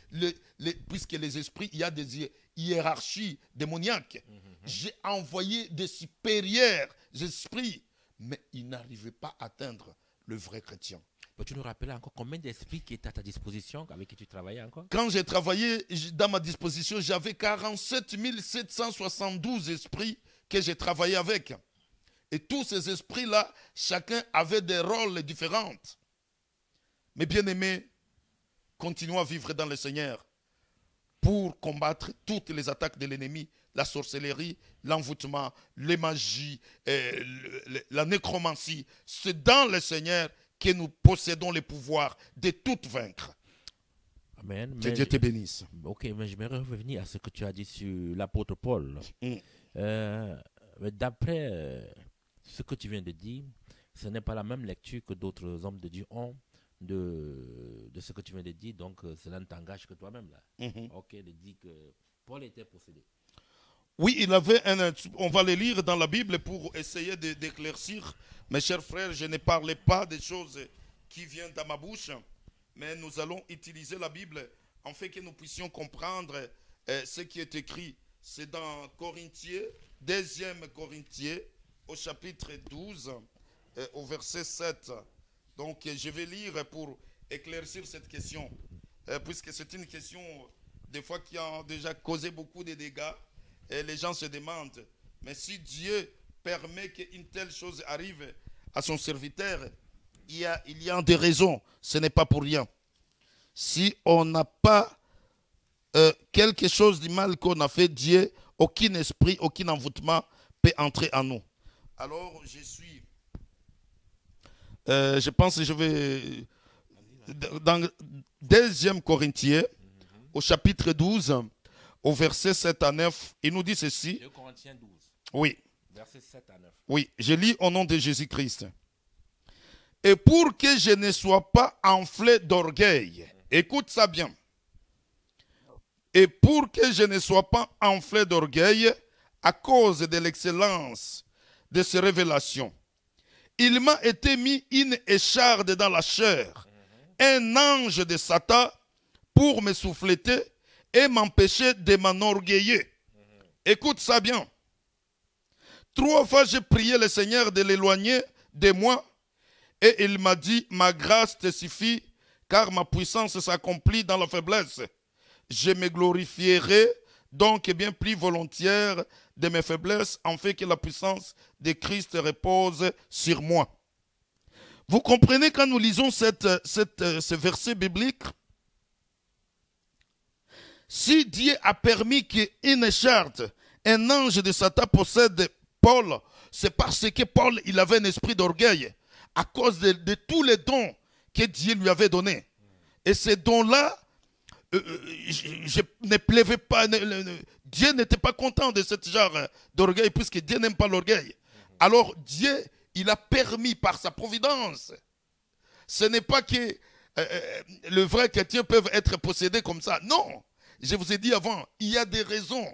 puisque les esprits, il y a des hiérarchies démoniaques. J'ai envoyé des supérieurs esprits, mais ils n'arrivaient pas à atteindre le vrai chrétien. Peux-tu nous rappeler encore combien d'esprits qui étaient à ta disposition, avec qui tu travaillais encore? Quand j'ai travaillé, dans ma disposition, j'avais 47 772 esprits que j'ai travaillé avec. Et tous ces esprits-là, chacun avait des rôles différents. Mais bien aimés, continuons à vivre dans le Seigneur pour combattre toutes les attaques de l'ennemi, la sorcellerie, l'envoûtement, les magies, la nécromancie. C'est dans le Seigneur que nous possédons le pouvoir de tout vaincre. Amen. Que Dieu te bénisse. Ok, mais j'aimerais revenir à ce que tu as dit sur l'apôtre Paul. D'après ce que tu viens de dire, ce n'est pas la même lecture que d'autres hommes de Dieu ont de ce que tu viens de dire, donc cela ne t'engage que toi-même là. Ok, de dire que Paul était possédé. Oui, il avait on va le lire dans la Bible pour essayer d'éclaircir. Mes chers frères, je ne parlais pas des choses qui viennent dans ma bouche, mais nous allons utiliser la Bible afin que nous puissions comprendre ce qui est écrit. C'est dans Corinthiens, 2e Corinthiens, au chapitre 12, au verset 7. Donc, je vais lire pour éclaircir cette question, puisque c'est une question, des fois, qui a déjà causé beaucoup de dégâts. Et les gens se demandent, mais si Dieu permet qu'une telle chose arrive à son serviteur, il y a des raisons, ce n'est pas pour rien. Si on n'a pas quelque chose de mal qu'on a fait, Dieu, aucun esprit, aucun envoûtement peut entrer en nous. Alors, je pense que je vais, dans 2e Corinthiens, au chapitre 12, au verset 7 à 9, il nous dit ceci. 2 Corinthiens 12. Oui. Verset 7 à 9. Oui, je lis au nom de Jésus-Christ. Et pour que je ne sois pas enflé d'orgueil, écoute ça bien. Et pour que je ne sois pas enflé d'orgueil à cause de l'excellence de ces révélations, il m'a été mis une écharde dans la chair, un ange de Satan pour me souffleter et m'empêcher de m'enorgueillir. Écoute ça bien. 3 fois j'ai prié le Seigneur de l'éloigner de moi et il m'a dit, ma grâce te suffit car ma puissance s'accomplit dans la faiblesse. Je me glorifierai donc bien plus volontiers de mes faiblesses en fait que la puissance de Christ repose sur moi. Vous comprenez quand nous lisons ce verset biblique? Si Dieu a permis qu'une charte, un ange de Satan possède Paul, c'est parce que Paul, il avait un esprit d'orgueil à cause de tous les dons que Dieu lui avait donnés. Et ces dons-là, je ne plaisais pas, Dieu n'était pas content de ce genre d'orgueil, puisque Dieu n'aime pas l'orgueil. Alors Dieu, il a permis par sa providence. Ce n'est pas que le vrai chrétien peut être possédé comme ça. Non, je vous ai dit avant, il y a des raisons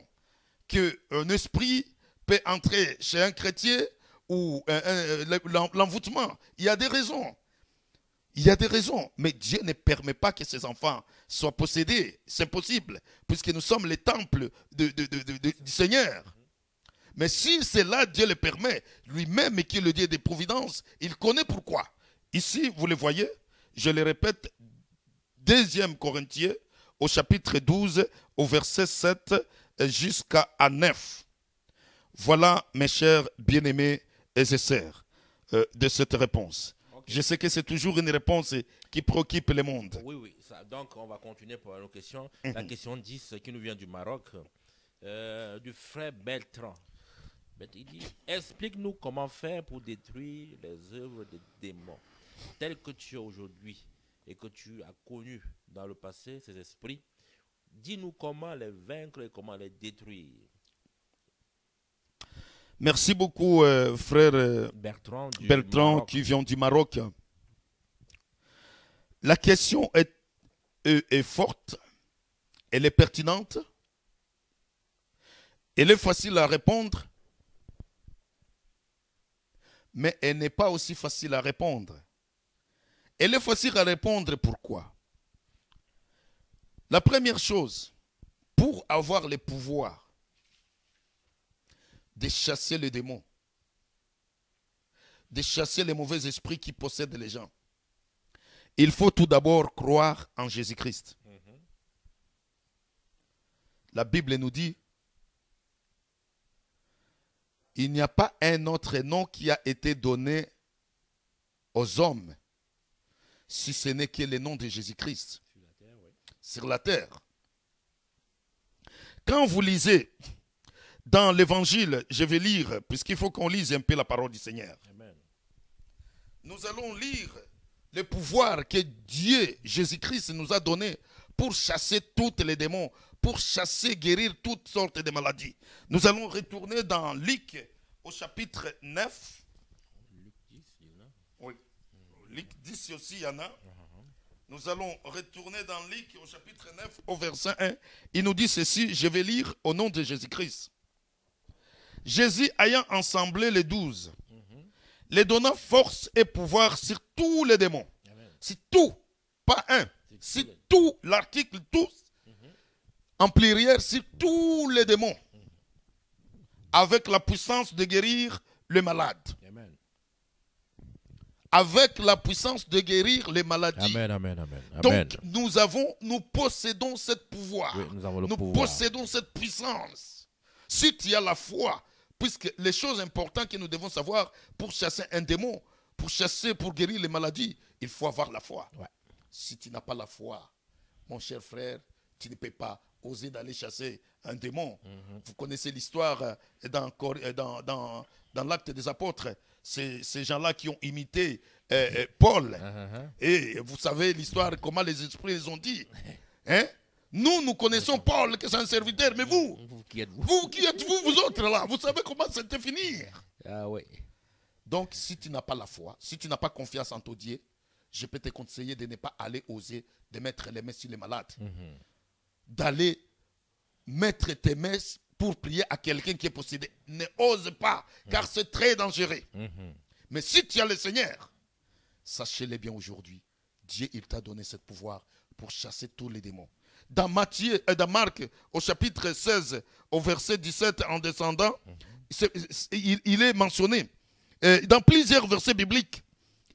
qu'un esprit peut entrer chez un chrétien ou l'envoûtement. Il y a des raisons. Il y a des raisons, mais Dieu ne permet pas que ses enfants soient possédés. C'est impossible, puisque nous sommes les temples du Seigneur. Mais si c'est là, Dieu le permet, lui-même qui est le Dieu des providences, il connaît pourquoi. Ici, vous le voyez, je le répète, 2 Corinthiens, au chapitre 12, au verset 7 jusqu'à 9. Voilà, mes chers bien-aimés et sœurs, de cette réponse. Je sais que c'est toujours une réponse qui préoccupe le monde. Oui, oui. Donc, on va continuer pour nos questions. La question 10 qui nous vient du Maroc, du frère Bertrand. Il dit, explique-nous comment faire pour détruire les œuvres des démons tels que tu es aujourd'hui et que tu as connu dans le passé, ces esprits. Dis-nous comment les vaincre et comment les détruire. Merci beaucoup, frère Bertrand qui vient du Maroc. La question est forte, elle est pertinente, elle est facile à répondre, mais elle n'est pas aussi facile à répondre. Elle est facile à répondre, pourquoi? La première chose, pour avoir le pouvoir de chasser les démons, de chasser les mauvais esprits qui possèdent les gens, il faut tout d'abord croire en Jésus-Christ. La Bible nous dit, il n'y a pas un autre nom qui a été donné aux hommes, si ce n'est que le nom de Jésus-Christ. Sur la terre. Quand vous lisez dans l'évangile, je vais lire, puisqu'il faut qu'on lise un peu la parole du Seigneur. Amen. Nous allons lire le pouvoir que Dieu, Jésus-Christ, nous a donné pour chasser tous les démons, pour chasser, guérir toutes sortes de maladies. Nous allons retourner dans Luc au chapitre 9. Luc 10, il y en a. Oui. Luc 10 aussi, il y en a. Nous allons retourner dans Luc au chapitre 9, au verset 1. Il nous dit ceci, je vais lire au nom de Jésus-Christ. Jésus ayant assemblé les 12, les donnant force et pouvoir sur tous les démons. C'est tout, pas un. C'est tout, l'article tous, en pluriel, c'est tous les démons. Avec la puissance de guérir les malades. Amen. Avec la puissance de guérir les maladies. Amen, amen, amen. Donc, nous possédons ce pouvoir. Oui, nous possédons cette puissance. Si tu as la foi, puisque les choses importantes que nous devons savoir pour chasser un démon, pour guérir les maladies, il faut avoir la foi. Ouais. Si tu n'as pas la foi, mon cher frère, tu ne peux pas oser d'aller chasser un démon. Vous connaissez l'histoire dans l'Acte des Apôtres. Ces gens-là qui ont imité Paul. Et vous savez l'histoire, comment les esprits les ont dit. Hein? Nous connaissons Paul, que c'est un serviteur, mais vous qui êtes-vous, vous autres là, vous savez comment c'était fini. Ah oui. Donc, si tu n'as pas la foi, si tu n'as pas confiance en ton Dieu, je peux te conseiller de ne pas aller oser de mettre les mains sur les malades. D'aller mettre tes mains pour prier à quelqu'un qui est possédé. Ne ose pas, car c'est très dangereux. Mais si tu as le Seigneur, sachez-le bien aujourd'hui, Dieu, il t'a donné ce pouvoir pour chasser tous les démons. Dans Marc, au chapitre 16, au verset 17, en descendant, il est mentionné, dans plusieurs versets bibliques,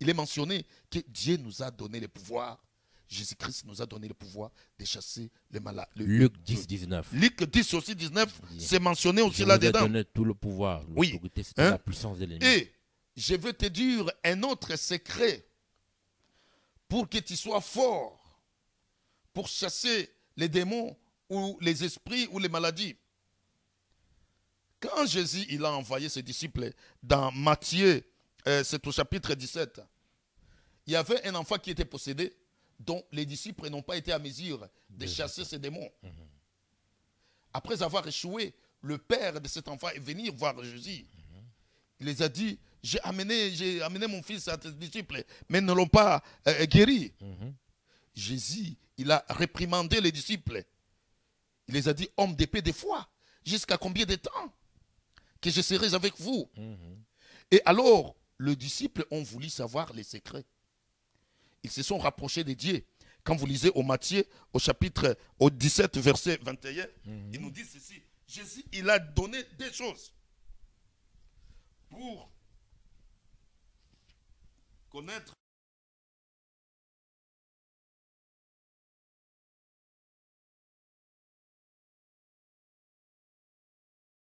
il est mentionné que Dieu nous a donné le pouvoir, Jésus-Christ nous a donné le pouvoir de chasser les malades. Luc 10, 19. Luc 10 aussi, 19, c'est mentionné aussi là-dedans. Je vous ai donné tout le pouvoir. Oui. Tester la puissance de l'ennemi. Et je veux te dire un autre secret pour que tu sois fort pour chasser les démons ou les esprits ou les maladies. Quand Jésus il a envoyé ses disciples dans Matthieu, c'est au chapitre 17, il y avait un enfant qui était possédé, dont les disciples n'ont pas été à mesure de chasser ces démons. Après avoir échoué, le père de cet enfant est venu voir Jésus. Il les a dit, j'ai amené mon fils à tes disciples, mais ils ne l'ont pas guéri. Jésus, il a réprimandé les disciples. Il les a dit, homme d'épée de foi, jusqu'à combien de temps que je serai avec vous? Et alors, les disciples ont voulu savoir les secrets. Ils se sont rapprochés de Dieu. Quand vous lisez au Matthieu, au 17, verset 21, il nous dit ceci. Jésus, il a donné des choses pour connaître